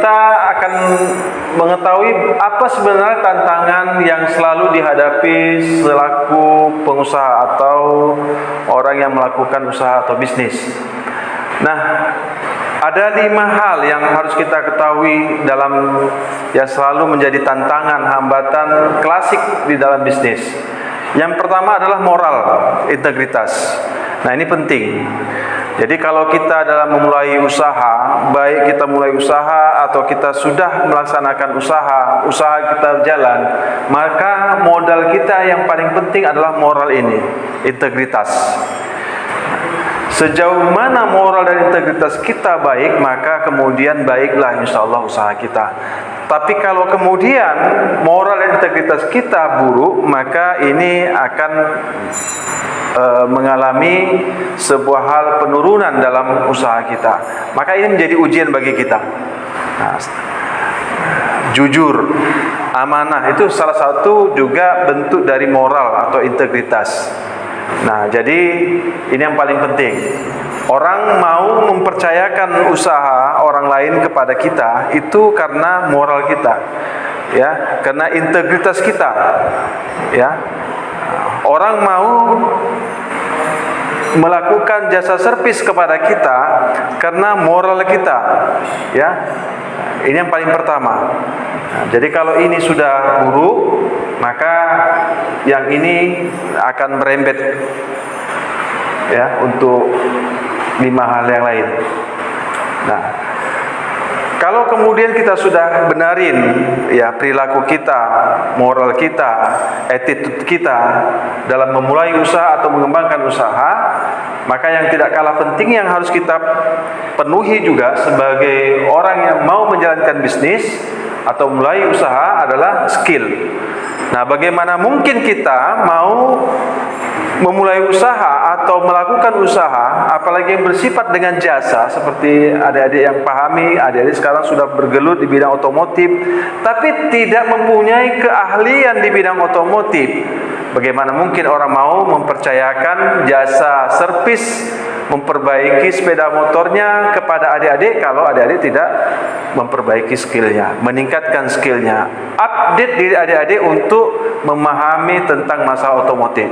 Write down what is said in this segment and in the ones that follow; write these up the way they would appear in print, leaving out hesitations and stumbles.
kita akan mengetahui apa sebenarnya tantangan yang selalu dihadapi selaku pengusaha atau orang yang melakukan usaha atau bisnis. Nah, ada 5 hal yang harus kita ketahui dalam yang selalu menjadi tantangan, hambatan klasik di dalam bisnis. Yang pertama adalah moral, integritas. Nah, ini penting. Jadi kalau kita dalam memulai usaha, baik kita mulai usaha atau kita sudah melaksanakan usaha kita jalan, maka modal kita yang paling penting adalah moral ini, integritas. Sejauh mana moral dan integritas kita baik, maka kemudian baiklah insya Allah usaha kita. Tapi kalau kemudian moral dan integritas kita buruk, maka ini akan mengalami sebuah hal penurunan dalam usaha kita. Maka ini menjadi ujian bagi kita. Nah, jujur, amanah itu salah satu juga bentuk dari moral atau integritas. Nah, jadi ini yang paling penting. Orang mau mempercayakan usaha orang lain kepada kita itu karena moral kita, ya, karena integritas kita, ya. Orang mau melakukan jasa servis kepada kita karena moral kita, ya. Ini yang paling pertama. Nah, jadi kalau ini sudah buruk, maka yang ini akan merembet, ya, untuk 5 hal yang lain. Nah, kalau kemudian kita sudah benarin, ya, perilaku kita, moral kita, attitude kita dalam memulai usaha atau mengembangkan usaha, maka yang tidak kalah penting yang harus kita penuhi juga sebagai orang yang mau menjalankan bisnis atau mulai usaha adalah skill. Nah, bagaimana mungkin kita mau memulai usaha atau melakukan usaha, apalagi yang bersifat dengan jasa, seperti adik-adik yang pahami, adik-adik sekarang sudah bergelut di bidang otomotif, tapi tidak mempunyai keahlian di bidang otomotif. Bagaimana mungkin orang mau mempercayakan jasa servis memperbaiki sepeda motornya kepada adik-adik kalau adik-adik tidak memperbaiki skillnya, meningkatkan skillnya, update diri adik-adik untuk memahami tentang masalah otomotif.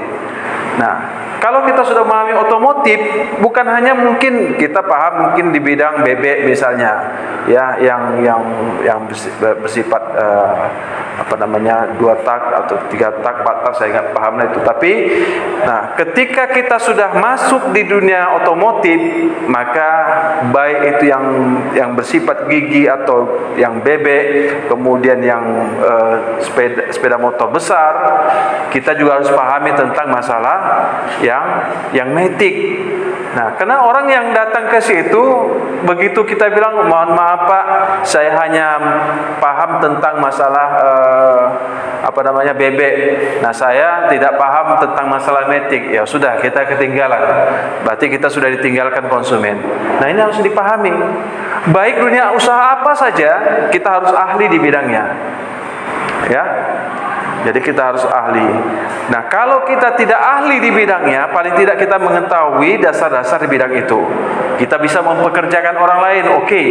Nah, kalau kita sudah memahami otomotif, bukan hanya mungkin kita paham mungkin di bidang bebek misalnya, ya, yang bersifat 2 tak atau 3 tak, 4 tak, saya nggak paham lah itu. Tapi, nah, ketika kita sudah masuk di dunia otomotif, maka baik itu yang bersifat gigi atau yang bebek, kemudian yang sepeda motor besar, kita juga harus pahami tentang masalah yang matic. Nah, karena orang yang datang ke situ, begitu kita bilang, mohon maaf Pak, saya hanya paham tentang masalah bebek. Nah, saya tidak paham tentang masalah matic. Ya sudah, kita ketinggalan. Berarti kita sudah ditinggalkan konsumen. Nah, ini harus dipahami. Baik dunia usaha apa saja, kita harus ahli di bidangnya. Ya. Jadi kita harus ahli. Nah, kalau kita tidak ahli di bidangnya, paling tidak kita mengetahui dasar-dasar di bidang itu. Kita bisa mempekerjakan orang lain, oke.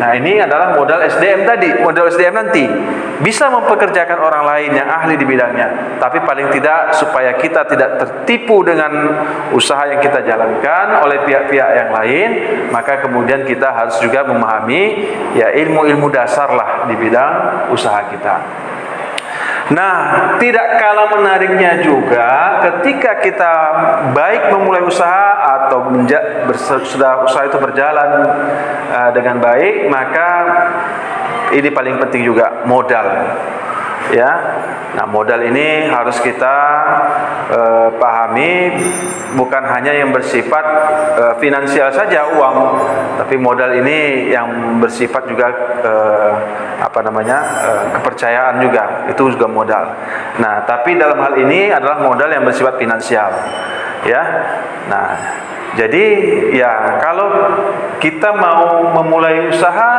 Nah, ini adalah modal SDM tadi, modal SDM nanti. Bisa mempekerjakan orang lain yang ahli di bidangnya. Tapi paling tidak supaya kita tidak tertipu dengan usaha yang kita jalankan oleh pihak-pihak yang lain, maka kemudian kita harus juga memahami ya ilmu-ilmu dasar lah di bidang usaha kita. Nah, tidak kalah menariknya juga ketika kita baik memulai usaha atau sudah usaha itu berjalan dengan baik, maka ini paling penting juga modal. Ya, nah modal ini harus kita pahami, bukan hanya yang bersifat finansial saja uang, tapi modal ini yang bersifat juga kepercayaan juga, itu juga modal. Nah, tapi dalam hal ini adalah modal yang bersifat finansial, ya. Nah, jadi ya kalau kita mau memulai usaha,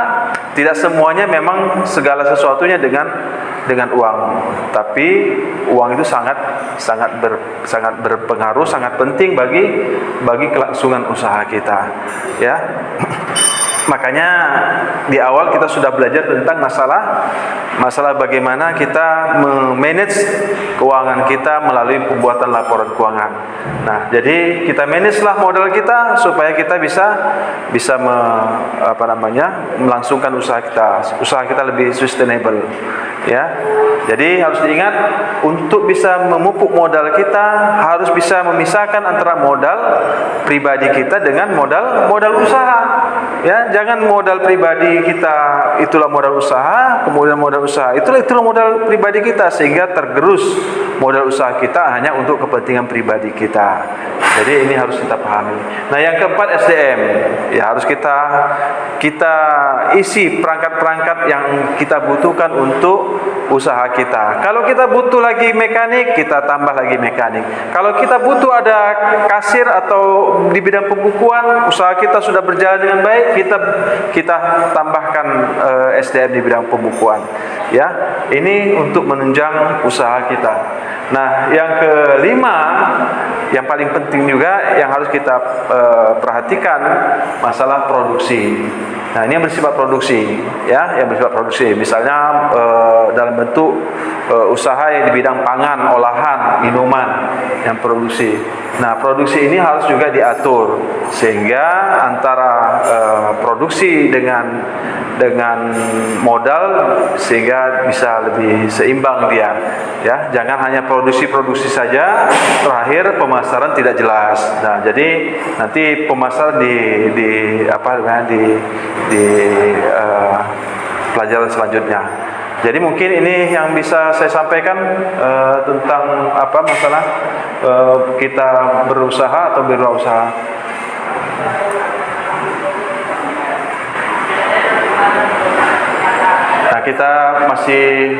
tidak semuanya memang segala sesuatunya dengan uang, tapi uang itu sangat berpengaruh, sangat penting bagi kelangsungan usaha kita, ya. Makanya di awal kita sudah belajar tentang masalah bagaimana kita memanage keuangan kita melalui pembuatan laporan keuangan. Nah, jadi kita manage lah modal kita supaya kita bisa melangsungkan usaha kita lebih sustainable, ya. Jadi harus diingat, untuk bisa memupuk modal kita harus bisa memisahkan antara modal pribadi kita dengan modal usaha. Ya, jangan modal pribadi kita itulah modal usaha, kemudian modal usaha itulah modal pribadi kita, sehingga tergerus modal usaha kita hanya untuk kepentingan pribadi kita. Jadi ini harus kita pahami. Nah, yang keempat SDM. Ya, harus kita isi perangkat-perangkat yang kita butuhkan untuk usaha kita. Kalau kita butuh lagi mekanik, kita tambah lagi mekanik. Kalau kita butuh ada kasir atau di bidang pembukuan, usaha kita sudah berjalan dengan baik, kita tambahkan SDM di bidang pembukuan. Ya, ini untuk menunjang usaha kita. Nah, yang kelima, yang paling penting juga yang harus kita perhatikan, masalah produksi. Nah, ini yang bersifat produksi, ya, yang bersifat produksi. Misalnya dalam bentuk usaha yang di bidang pangan, olahan, minuman yang produksi. Nah, produksi ini harus juga diatur sehingga antara produksi dengan modal sehingga bisa lebih seimbang dia, ya. Jangan hanya produksi saja, terakhir pemasaran tidak jelas. Nah, jadi nanti pemasaran di pelajaran selanjutnya. Jadi mungkin ini yang bisa saya sampaikan tentang masalah kita berusaha atau berwirausaha. Nah, kita masih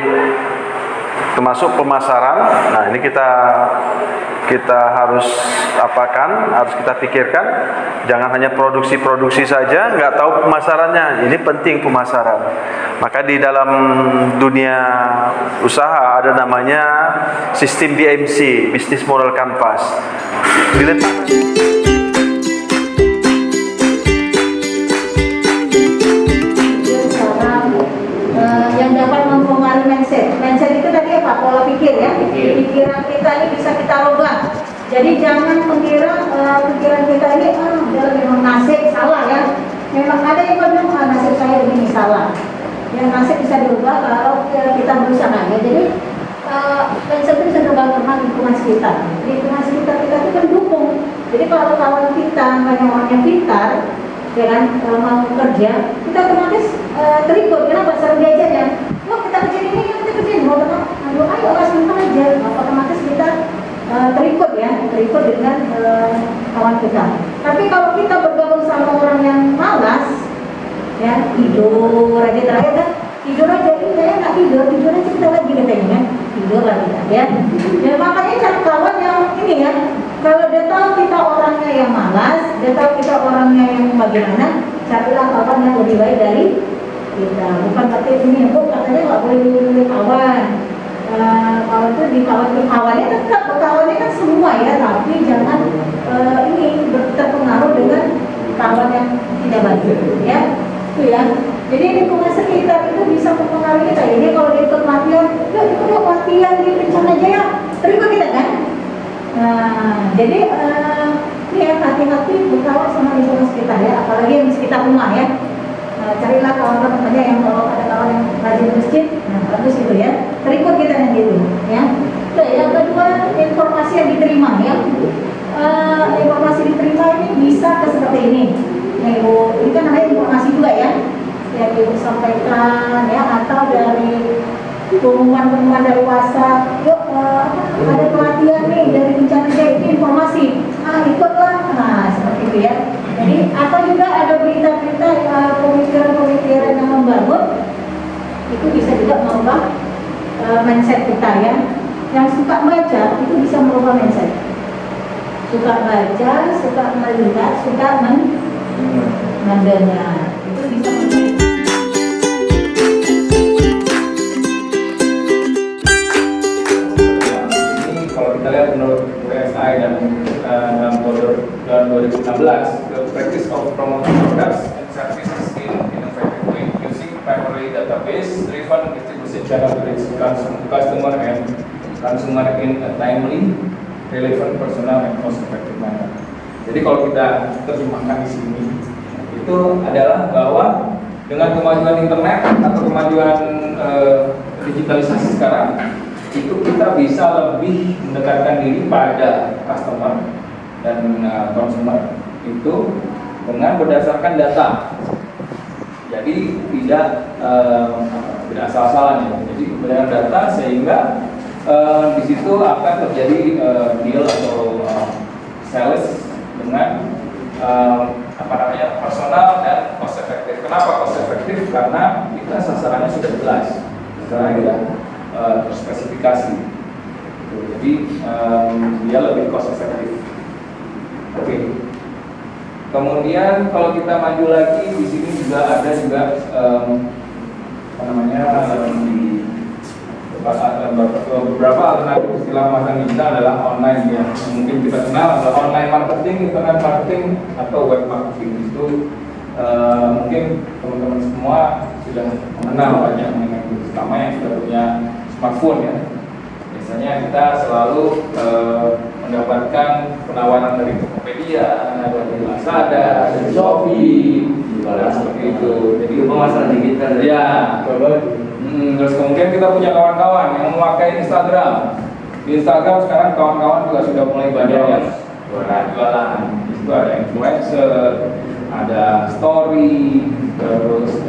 termasuk pemasaran. Nah, ini kita harus harus kita pikirkan. Jangan hanya produksi saja, nggak tahu pemasarannya. Ini penting pemasaran. Maka di dalam dunia usaha ada namanya sistem BMC, Business Model Canvas. Yang dapat mempengaruhi mindset itu tadi apa? Pola pikir, ya. Pikiran kita ini bisa kita rubah. Jadi jangan mengira pikiran kita ini memang nasib salah, ya. Memang ada yang bilang nasib saya begini salah. Yang nasib bisa dirubah kalau kita berusaha, ya. Jadi mindset itu bisa berubah dengan lingkungan sekitar. Lingkungan sekitar kita itu mendukung. Jadi kalau kawan kita banyak orang yang pintar, ya kan, kalau mau kerja, kita otomatis terikut. Kenapa? Sering diajarnya, wah kita kerjain ini, kita kerjain, ayo langsung aja. Otomatis kita terikut dengan kawan kita. Tapi kalau kita bergabung sama orang yang malas, ya, tidur aja terakhir kan, tidur aja, ini saya nggak tidur aja kita lagi katanya, tidur lagi, ya. Ya makanya cari kawan yang ini, ya. Kalau dia tahu kita orangnya yang malas, dia tahu kita orangnya yang bagaimana, carilah kawan yang lebih baik dari kita. Bukan berarti ini, katanya nggak boleh milih kawan. Kawan itu di kawannya tetap kawannya kan semua, ya, tapi jangan ini terpengaruh dengan kawan yang tidak baik, ya. Itu, ya. Jadi lingkungan sekitar itu bisa mempengaruhi kita. Jadi kalau dia ikut latihan, yuk latihan di Bencana Jaya, terima kita kan. Nah, jadi ini ya, hati-hati berkawan sama lingkungan sekitar, ya, apalagi yang di sekitar rumah, ya. Carilah kawan-kawan saja yang kalau ada kawan yang rajin masjid, nah bagus itu, ya. Terikut kita yang gitu, ya. Oke, yang kedua, informasi yang diterima, ya. Informasi diterima ini bisa seperti ini. Nah, Ibu, ini kan namanya informasi juga, ya. Yang Ibu sampaikan, ya, atau dari pengumuman dari WhatsApp, yuk ada pelatihan nih dari Bencana Jaya, ini informasi, ikutlah, nah seperti itu, ya. Jadi atau juga ada berita-berita pemikiran-pemikiran yang membangun, itu bisa juga merubah mindset kita, ya. Yang suka baca itu bisa merubah mindset. Suka baca, suka melihat, suka mendengar, itu bisa merubah. Kita lihat menurut USI dan dalam koridor 2016, the practice of promoting products and services in service driven distribution channel to reach customer and consumer in a timely, relevant, personal, and cost effective manner. Jadi kalau kita terjemahkan di sini itu adalah bahwa dengan kemajuan internet atau kemajuan digitalisasi sekarang itu kita bisa lebih mendekatkan diri pada customer dan consumer itu dengan berdasarkan data. Jadi tidak asal-asalan ya. Jadi berdasarkan data sehingga di situ akan terjadi deal atau sales dengan personal dan cost efektif. Kenapa cost efektif? Karena kita sasarannya sudah jelas, sasarannya sudah terspesifikasi. Jadi dia lebih cost efektif. Oke. Kemudian kalau kita maju lagi di sini juga ada beberapa alternatif istilah pemasaran digital adalah online yang mungkin kita kenal adalah online marketing, internet marketing atau web marketing. Itu mungkin teman-teman semua sudah mengenal banyak mengenai itu, terutama yang sudah punya smartphone ya. Biasanya kita selalu mendapatkan penawaran dari Tokopedia, dari Lazada, dari Shopee, seperti itu. Jadi pemasaran digital ya. Terus kemudian kita punya kawan-kawan yang memakai Instagram. Di Instagram sekarang kawan-kawan juga sudah mulai banyak yang jualan. Di situ ada influencer, ada story, terus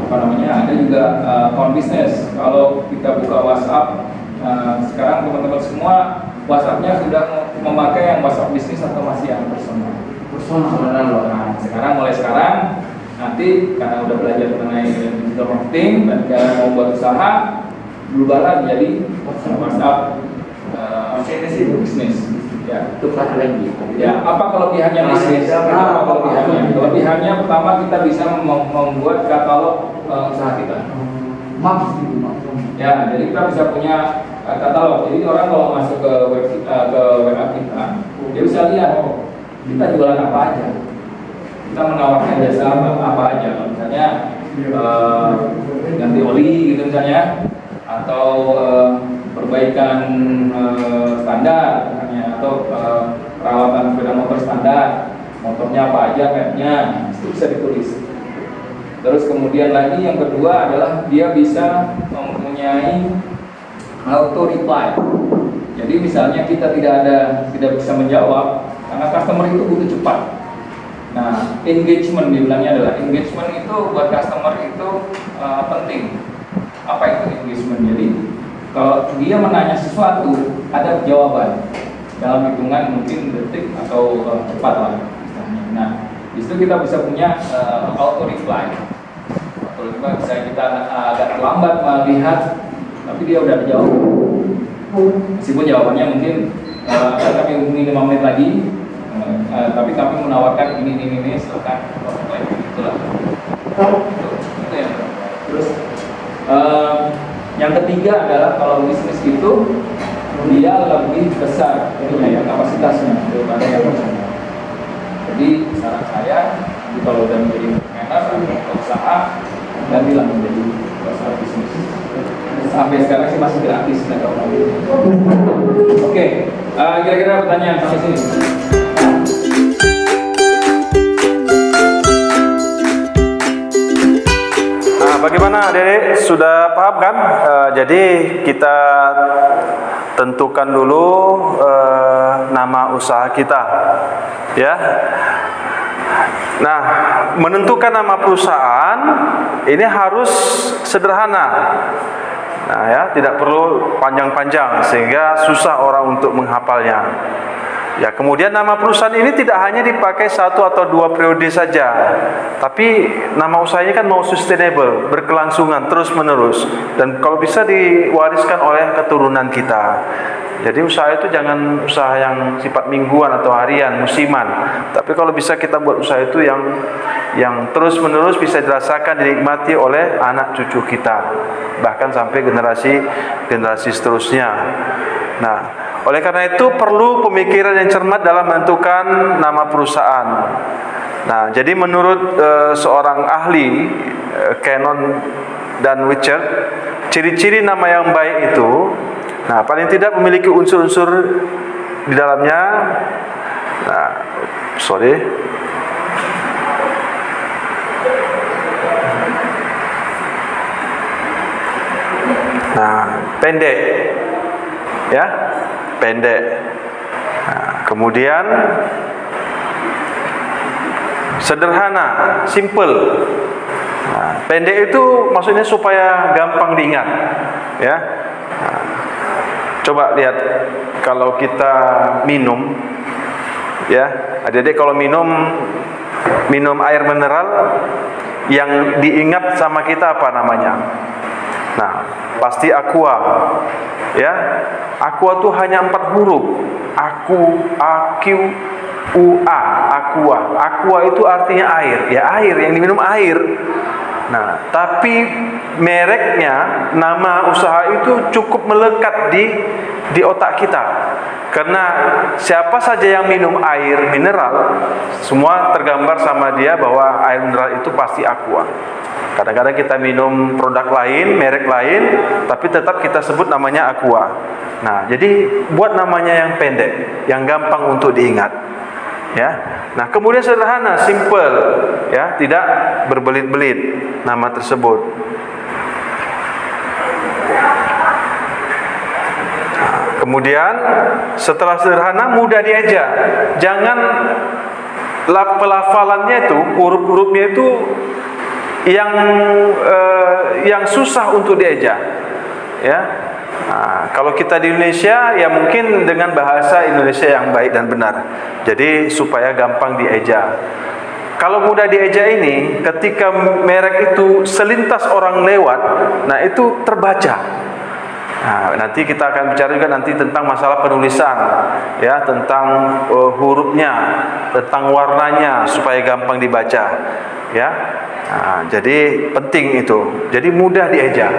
ada juga account bisnis. Kalau kita buka WhatsApp, sekarang teman-teman semua WhatsAppnya sudah memakai yang WhatsApp bisnis atau masih yang personal. Nah, mulai sekarang nanti karena udah belajar mengenai digital marketing dan kalian mau buat usaha, berubahlah menjadi WhatsApp bisnis. Ya, itu lagi. Ya, apa kelebihannya bisnis? Apa kelebihannya? Kelebihannya pertama kita bisa membuat katalog usaha kita. Ya, jadi kita bisa punya katalog. Jadi orang kalau masuk ke web kita, dia bisa lihat kita jualan apa aja. Kita menawarkan jasa apa aja, misalnya ganti oli gitu misalnya, atau perbaikan standar misalnya, atau perawatan sepeda motor standar, motornya apa aja, merknya, itu bisa ditulis. Terus kemudian lagi yang kedua adalah dia bisa mempunyai auto reply. Jadi misalnya kita tidak bisa menjawab karena customer itu butuh cepat. Nah, engagement dibilangnya adalah engagement itu buat customer itu penting. Apa itu engagement? Jadi kalau dia menanya sesuatu ada jawaban dalam hitungan mungkin detik atau cepat lah misalnya. Nah, di situ kita bisa punya auto reply. Auto reply bisa kita agak terlambat melihat, tapi dia udah dijawab. Meskipun jawabannya mungkin kami hubungi 5 menit lagi. Tapi kami menawarkan ini silakan itulah. Itu yang terus yang ketiga adalah kalau bisnis itu dia lebih besar ininya ya kapasitasnya daripada yang personal. Jadi saran saya kalau udah menjadi entrepreneur usaha gantilah menjadi usaha bisnis. Sampai sekarang sih masih gratis nggak tahu lagi. Oke, kira-kira pertanyaan sampai sini. Bagaimana adik-adik, sudah paham kan? Jadi kita tentukan dulu nama usaha kita, ya. Nah, menentukan nama perusahaan ini harus sederhana. Nah, ya, tidak perlu panjang-panjang sehingga susah orang untuk menghafalnya. Ya, kemudian nama perusahaan ini tidak hanya dipakai 1 atau 2 periode saja, tapi nama usahanya kan mau sustainable, berkelangsungan terus-menerus, dan kalau bisa diwariskan oleh keturunan kita. Jadi usaha itu jangan usaha yang sifat mingguan atau harian, musiman, tapi kalau bisa kita buat usaha itu yang terus-menerus bisa dirasakan, dinikmati oleh anak cucu kita, bahkan sampai generasi seterusnya. Nah, oleh karena itu perlu pemikiran yang cermat dalam menentukan nama perusahaan. Nah, jadi menurut seorang ahli Canon dan Richard, ciri-ciri nama yang baik itu, nah paling tidak memiliki unsur-unsur di dalamnya. Nah, sorry. Nah, pendek, ya, pendek. Nah, kemudian sederhana, simple. Nah, pendek itu maksudnya supaya gampang diingat, ya. Nah, coba lihat kalau kita minum, ya, adik-adik kalau minum air mineral, yang diingat sama kita apa namanya? Nah, pasti aqua, ya. Aqua tuh hanya 4 huruf. AQUA, aqua. Aqua itu artinya air, ya air yang diminum air. Nah, tapi mereknya, nama usaha itu cukup melekat di otak kita. Karena siapa saja yang minum air mineral, semua tergambar sama dia bahwa air mineral itu pasti aqua. Kadang-kadang kita minum produk lain, merek lain, tapi tetap kita sebut namanya aqua. Nah, jadi buat namanya yang pendek, yang gampang untuk diingat, ya. Nah, kemudian sederhana, simple, ya, tidak berbelit-belit nama tersebut. Kemudian setelah sederhana, mudah diajak. Jangan pelafalannya itu, huruf-hurufnya itu yang susah untuk diajak, ya. Nah, kalau kita di Indonesia, ya mungkin dengan bahasa Indonesia yang baik dan benar, jadi supaya gampang diajak. Kalau mudah diajak ini, ketika merek itu selintas orang lewat, nah itu terbaca. Nah, nanti kita akan bicara juga nanti tentang masalah penulisan, ya, tentang hurufnya, tentang warnanya supaya gampang dibaca, ya. Nah, jadi penting itu. Jadi mudah diajak,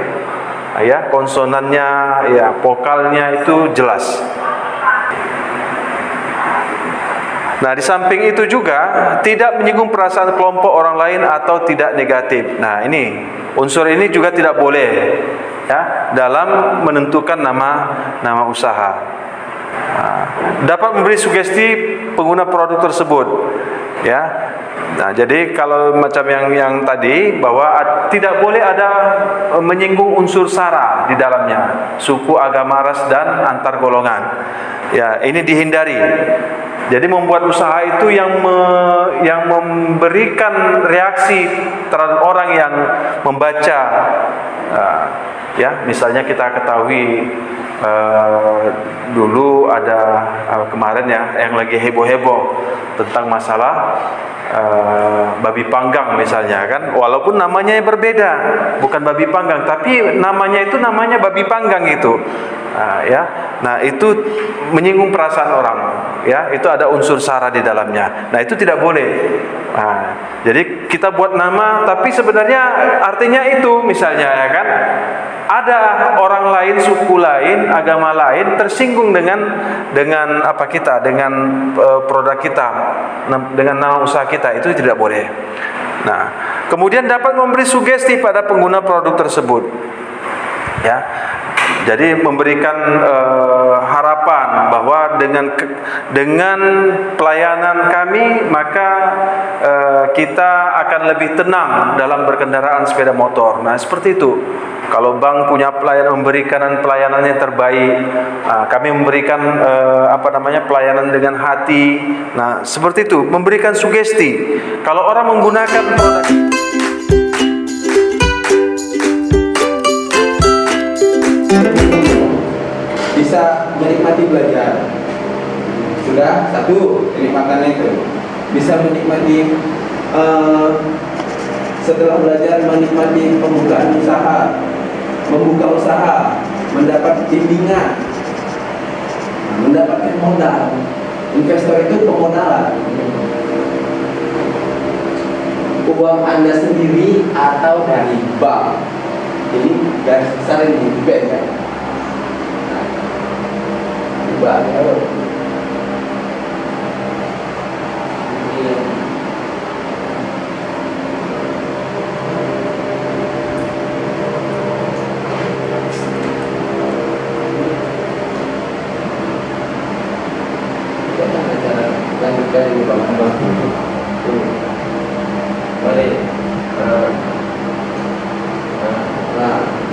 ya, konsonannya, ya, vokalnya itu jelas. Nah, di samping itu juga tidak menyinggung perasaan kelompok orang lain atau tidak negatif. Nah, ini unsur ini juga tidak boleh, ya, dalam menentukan nama usaha. Nah, dapat memberi sugesti pengguna produk tersebut, ya. Nah, jadi kalau macam yang tadi, bahwa tidak boleh ada menyinggung unsur sara di dalamnya, suku, agama, ras, dan antar golongan. Ya, ini dihindari. Jadi membuat usaha itu yang memberikan reaksi terhadap orang yang membaca. Ya, misalnya kita ketahui dulu ada kemarin, ya, yang lagi heboh-heboh tentang masalah babi panggang misalnya, kan, walaupun namanya berbeda, bukan babi panggang, tapi namanya itu namanya babi panggang itu, ya. Nah, itu menyinggung perasaan orang, ya, itu ada unsur sara di dalamnya. Nah, itu tidak boleh. Nah, jadi kita buat nama, tapi sebenarnya artinya itu, misalnya, ya kan, ada orang lain, suku lain, agama lain tersinggung dengan apa kita, dengan produk kita, dengan nama usaha kita, itu tidak boleh. Nah, kemudian dapat memberi sugesti pada pengguna produk tersebut, ya. Jadi memberikan harapan bahwa dengan pelayanan kami, maka kita akan lebih tenang dalam berkendaraan sepeda motor. Nah, seperti itu. Kalau bank punya memberikan pelayanannya terbaik, kami memberikan pelayanan dengan hati. Nah, seperti itu, memberikan sugesti. Kalau orang menggunakan produk bisa menikmati belajar, sudah satu kenikmatannya itu bisa menikmati setelah belajar, menikmati pembukaan usaha, membuka usaha, mendapat bimbingan, mendapatkan modal. Investor itu pemodalan, uang Anda sendiri atau dari bank. Ini garis besar ini bank, kan? Bank,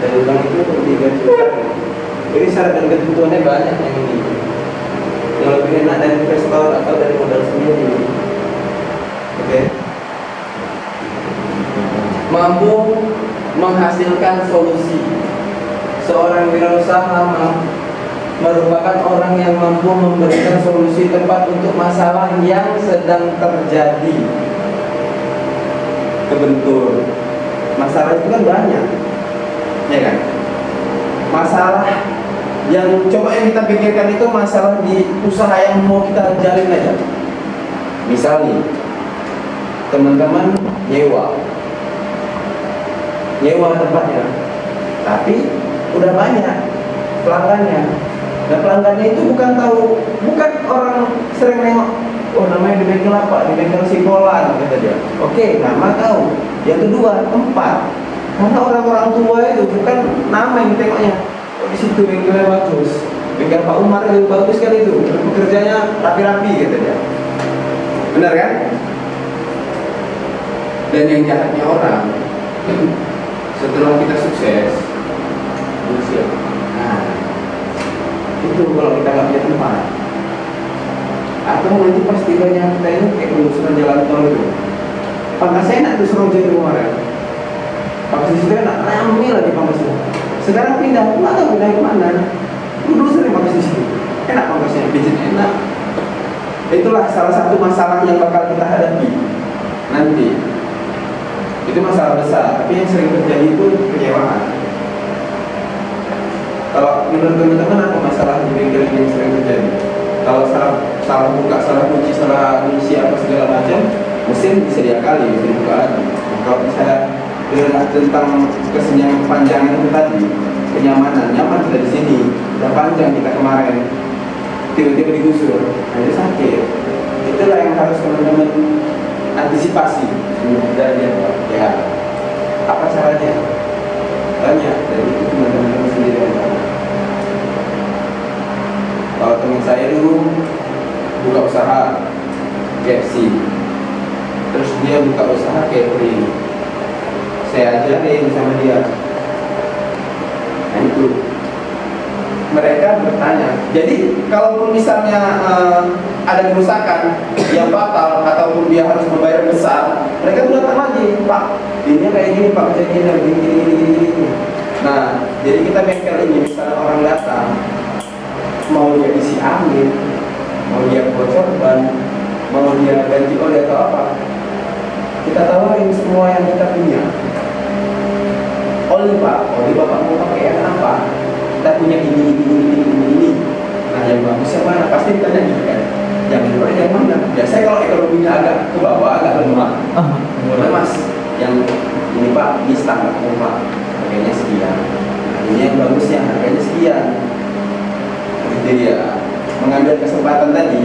Dari bank itu lebih garis besar. Jadi syarat dan ketentuannya banyak yang ini. Yang lebih enak dari investor atau dari modal sendiri. Oke. Mampu menghasilkan solusi. Seorang wirausaha merupakan orang yang mampu memberikan solusi tepat untuk masalah yang sedang terjadi. Kebentur. Masalah itu kan banyak, ya kan? Masalah yang coba yang kita pikirkan itu masalah di usaha yang mau kita jalin aja. Misal nih, teman-teman nyewa tempatnya, tapi udah banyak pelanggannya. Nah pelanggannya itu bukan orang sering nengok, oh namanya di bengkel apa, di bengkel Sipolan kata dia. Oke, nama tahu. Yang kedua, tempat. Karena orang-orang tua itu bukan nama yang ditengoknya. Oh di situ bengkelnya bagus, bengkel Pak Umar itu bagus sekali itu, pekerjanya rapi-rapi kata dia. Benar kan? Dan yang jahatnya orang, setelah kita sukses, usia. Nah, itu kalau kita nggak punya tempat, atau nanti pasti banyak kita ini kayak penelusuran jalan tol itu. Pangkasnya enak tuh Seroja itu kemarin. Pangkas itu enak, rame lagi Pangkasnya. Sekarang pindah, nggak tahu pindah kemana. Dulu sering Pangkas di sini, enak Pangkasnya, pijit enak. Itulah salah satu masalah yang bakal kita hadapi nanti. Itu masalah besar, tapi yang sering terjadi itu penyewaan. Kalau menurut teman-teman apa masalah di bengkel ini yang sering terjadi? Kalau salah buka, salah kunci, salah ngisi apa segala macam, mesin bisa diakali, bisa dibuka lagi. Kalau misalnya tentang kesenjangan kepanjangan itu tadi, kenyamanan, nyaman sudah di sini, sudah panjang kita kemarin, tiba-tiba digusur, nah itu sakit. Itulah yang harus teman-teman antisipasi. Ya, apa caranya? Banyak, dari itu teman-teman sendiri yang tahu. Kalau teman saya dulu buka usaha KFC, terus dia buka usaha catering, saya ajarin sama dia. Nah itu mereka bertanya. Jadi kalaupun misalnya ada kerusakan yang fatal ataupun dia harus membayar besar, mereka tuh datang lagi, Pak, ini kayak gini, Pak, kejadian gini. Nah, jadi kita bengkel ini misalnya orang datang mau dia isi angin, mau dia bocor ban, mau dia ganti oli atau apa, kita tawarin semua yang kita punya. Oli Pak, oli Bapak mau pakai yang apa? Kita punya ini. Nah yang bagus yang mana? Pasti ditanya gitu kan. Yang murah yang mana? Biasanya kalau ekonominya agak ke bawah, agak lemah. Murah Mas, yang ini Pak, ini standar Pak, harganya sekian. Nah ini yang bagusnya, harganya sekian. Jadi ya, mengambil kesempatan tadi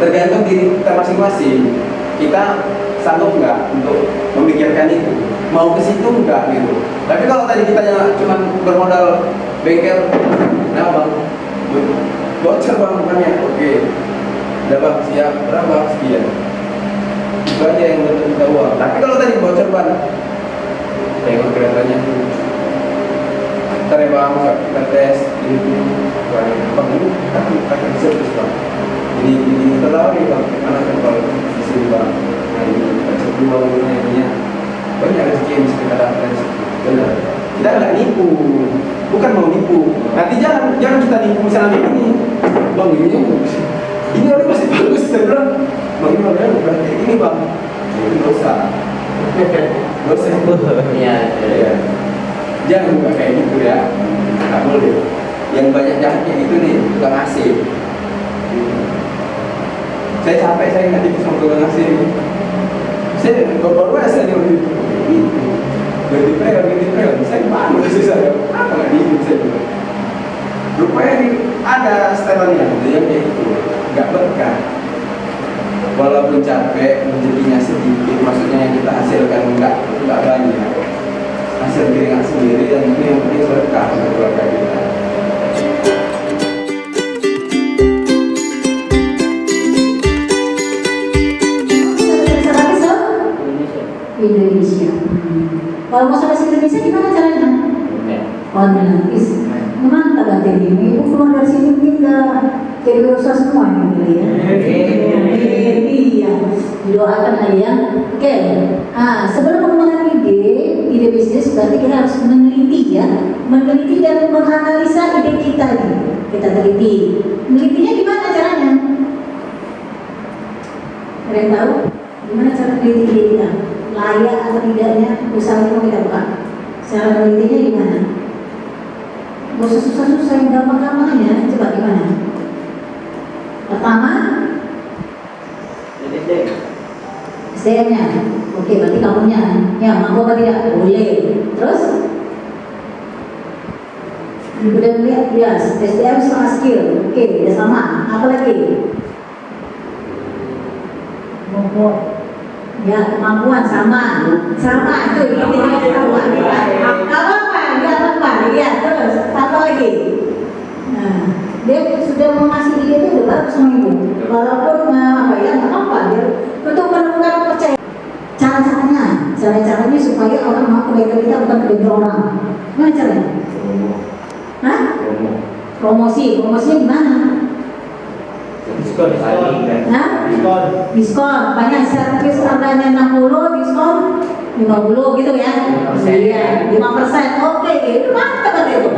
tergantung diri kita masing-masing. Kita sanggup nggak untuk memikirkan itu, mau ke situ nggak gitu. Tapi kalau tadi kita cuma bermodal bengkel, nah bang, bocor bang bukannya, oke, udah bang siap, berapa sekian, itu aja yang betul kita uang. Tapi kalau tadi bocor bang, tengok keretanya, ntar ya bang, kita tes, ini, bang ini, kita service bang, ini terlalu bang, mana kan kalau di sini bang. Nah ini kita cek dulu ininya, banyak rezeki yang bisa kita dapatkan. Benar, kita nggak nipu, bukan mau nipu. Nanti jangan kita nipu misalnya ini, bang ini orang masih bagus, saya bilang, bang ini orang bukan kayak gini bang, itu dosa. Iya. Jangan buka kayak gitu ya, nggak boleh. Yang banyak jahatnya itu nih tukang AC. Saya capek, saya nggak tipu sama tukang AC. Saya baru aja nih ganti preon, saya malu sih saya, apa nggak diikut saya juga. Rupanya ada setelannya, yang kayak gitu, nggak berkah. Walaupun capek, rezekinya sedikit, maksudnya yang kita hasilkan nggak banyak, hasil keringat sendiri, dan itu yang penting berkah untuk keluarga kita. Indonesia. Kalau mau bahasa Indonesia gimana caranya? Online is mantap kan ini. Ibu keluar dari sini kita jadi urusan semua ini ya. Iya, didoakan lah ya. Oke, sebelum mengembangkan ide bisnis berarti kita harus meneliti ya, meneliti dan menganalisa ide kita ini. Kita teliti. Menelitinya gimana caranya? Ada yang tahu? Gimana cara meneliti ide kita? Layak atau tidaknya usaha yang mau kita buka? Cara menelitinya gimana? Gak usah susah-susah, yang gampang-gampang aja. Coba gimana? Pertama, SDM-nya. Oke, berarti kamunya. Ya, mampu apa tidak? Boleh. Terus? Udah melihat? Ya, SDM sama skill. Oke, udah sama. Apa lagi? Ya, kemampuan sama. Sama itu. Intinya sama. Apa-apa? Gak apa-apa. Ya, terus. Apa lagi? Nah, dia sudah mengasih ide itu udah bagus sama ibu. Walaupun apa ya, nggak apa-apa. Dia untuk menemukan percaya. Cara-caranya supaya orang mau kebaikan kita bukan kebaikan orang. Gimana caranya? Hah? Promosinya gimana? Diskon. Hah? Diskon. Banyak servis harganya 60, diskon 50 gitu ya? Iya, 5%. Oke, itu mantap kan itu.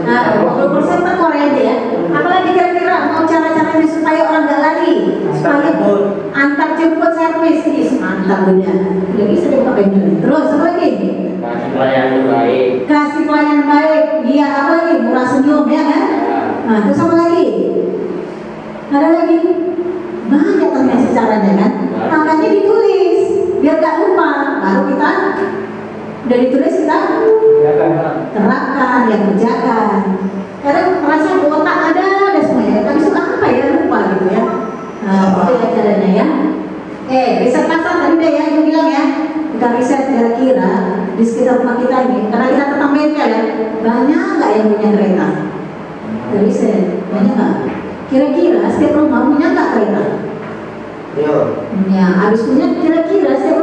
Nah, 20% kan Korea aja ya. Apalagi kira-kira mau cara-caranya supaya orang gak lari, supaya antar jemput servis ini mantap udah. Udah bisa dipakai dulu. Terus apa lagi? Kasih pelayanan baik. Kasih pelayanan baik. Iya, apa lagi? Murah senyum ya kan? Nah, terus apa lagi? Ada lagi? Banyak ternyata caranya kan? Makanya ditulis biar gak lupa. Baru kita udah ditulis kita terapkan, yang kerjakan. Kadang merasa otak ada semuanya, tapi suka apa ya, lupa gitu ya. Nah, itu ya caranya ya. Riset pasar tadi deh ya, yang bilang ya. Kita riset kira-kira di sekitar rumah kita ini, karena kita tetap bengkel ya, banyak nggak yang punya kereta? Kita riset, banyak nggak? Kira-kira setiap rumah punya nggak kereta? Ya, habis punya kira-kira setiap